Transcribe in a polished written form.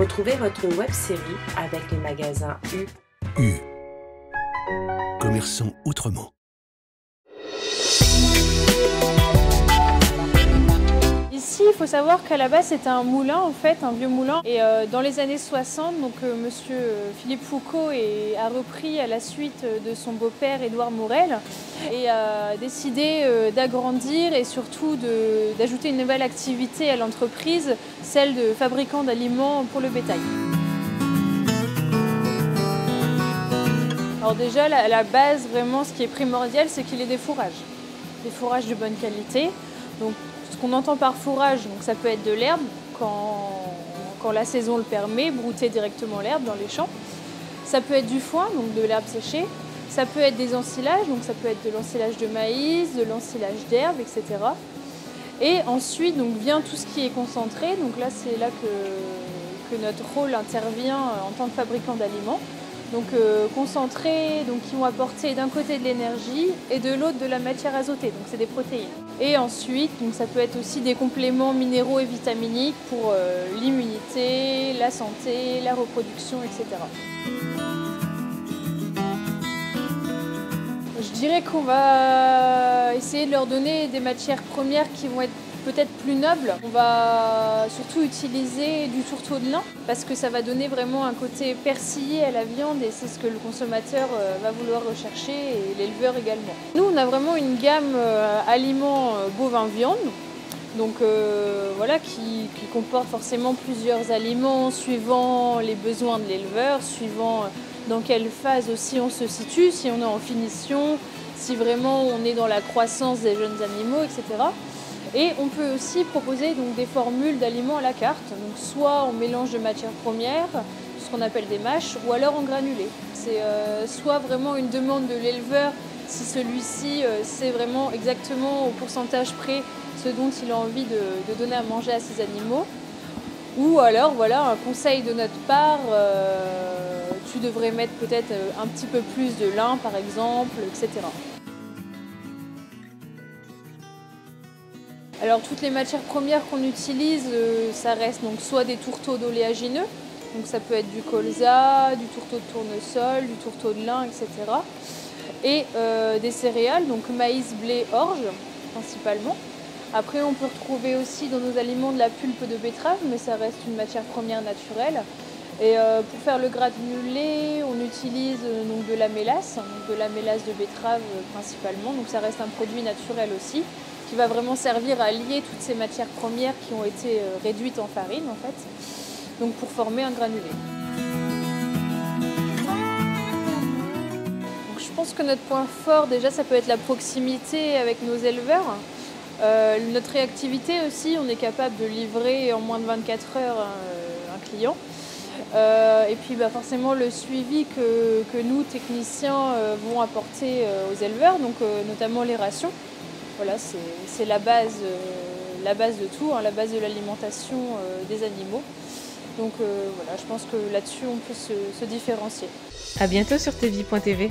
Retrouvez votre web-série avec les magasins U. U. Commerçons autrement. Ici, il faut savoir qu'à la base, c'était un moulin, en fait, un vieux moulin. Et dans les années 60, donc, monsieur Philippe Foucault a repris à la suite de son beau-père Édouard Morel et a décidé d'agrandir et surtout d'ajouter une nouvelle activité à l'entreprise, celle de fabricant d'aliments pour le bétail. Alors déjà, à la base, vraiment, ce qui est primordial, c'est qu'il y ait des fourrages de bonne qualité. Donc, ce qu'on entend par fourrage, donc ça peut être de l'herbe quand la saison le permet, brouter directement l'herbe dans les champs. Ça peut être du foin, donc de l'herbe séchée. Ça peut être des ensilages, donc ça peut être de l'ensilage de maïs, de l'ensilage d'herbe, etc. Et ensuite donc, vient tout ce qui est concentré. Donc là, c'est là que notre rôle intervient en tant que fabricant d'aliments. Donc concentrés, donc qui vont apporter d'un côté de l'énergie et de l'autre de la matière azotée, donc c'est des protéines. Et ensuite, donc ça peut être aussi des compléments minéraux et vitaminiques pour l'immunité, la santé, la reproduction, etc. Je dirais qu'on va essayer de leur donner des matières premières qui vont être peut-être plus nobles. On va surtout utiliser du tourteau de lin parce que ça va donner vraiment un côté persillé à la viande et c'est ce que le consommateur va vouloir rechercher et l'éleveur également. Nous, on a vraiment une gamme aliments bovins viande. Donc voilà, qui comporte forcément plusieurs aliments suivant les besoins de l'éleveur, suivant dans quelle phase aussi on se situe, si on est en finition, si vraiment on est dans la croissance des jeunes animaux, etc. Et on peut aussi proposer donc, des formules d'aliments à la carte, donc soit en mélange de matières premières, ce qu'on appelle des mâches, ou alors en granulés. C'est soit vraiment une demande de l'éleveur, si celui-ci sait vraiment exactement au pourcentage près ce dont il a envie de donner à manger à ses animaux, ou alors voilà, un conseil de notre part, tu devrais mettre peut-être un petit peu plus de lin par exemple, etc. Alors toutes les matières premières qu'on utilise, ça reste donc soit des tourteaux d'oléagineux, donc ça peut être du colza, du tourteau de tournesol, du tourteau de lin, etc. Et des céréales, donc maïs, blé, orge principalement. Après on peut retrouver aussi dans nos aliments de la pulpe de betterave, mais ça reste une matière première naturelle. Et pour faire le granulé, on utilise donc de la mélasse, donc de la mélasse de betterave principalement, donc ça reste un produit naturel aussi, qui va vraiment servir à lier toutes ces matières premières qui ont été réduites en farine en fait, donc pour former un granulé. Donc je pense que notre point fort déjà ça peut être la proximité avec nos éleveurs. Notre réactivité aussi, on est capable de livrer en moins de 24 heures un client. Et puis forcément le suivi que nous, techniciens, vont apporter aux éleveurs, donc notamment les rations. Voilà, c'est la base de tout, hein, la base de l'alimentation des animaux. Donc voilà, je pense que là-dessus on peut se différencier. À bientôt sur tvie.tv.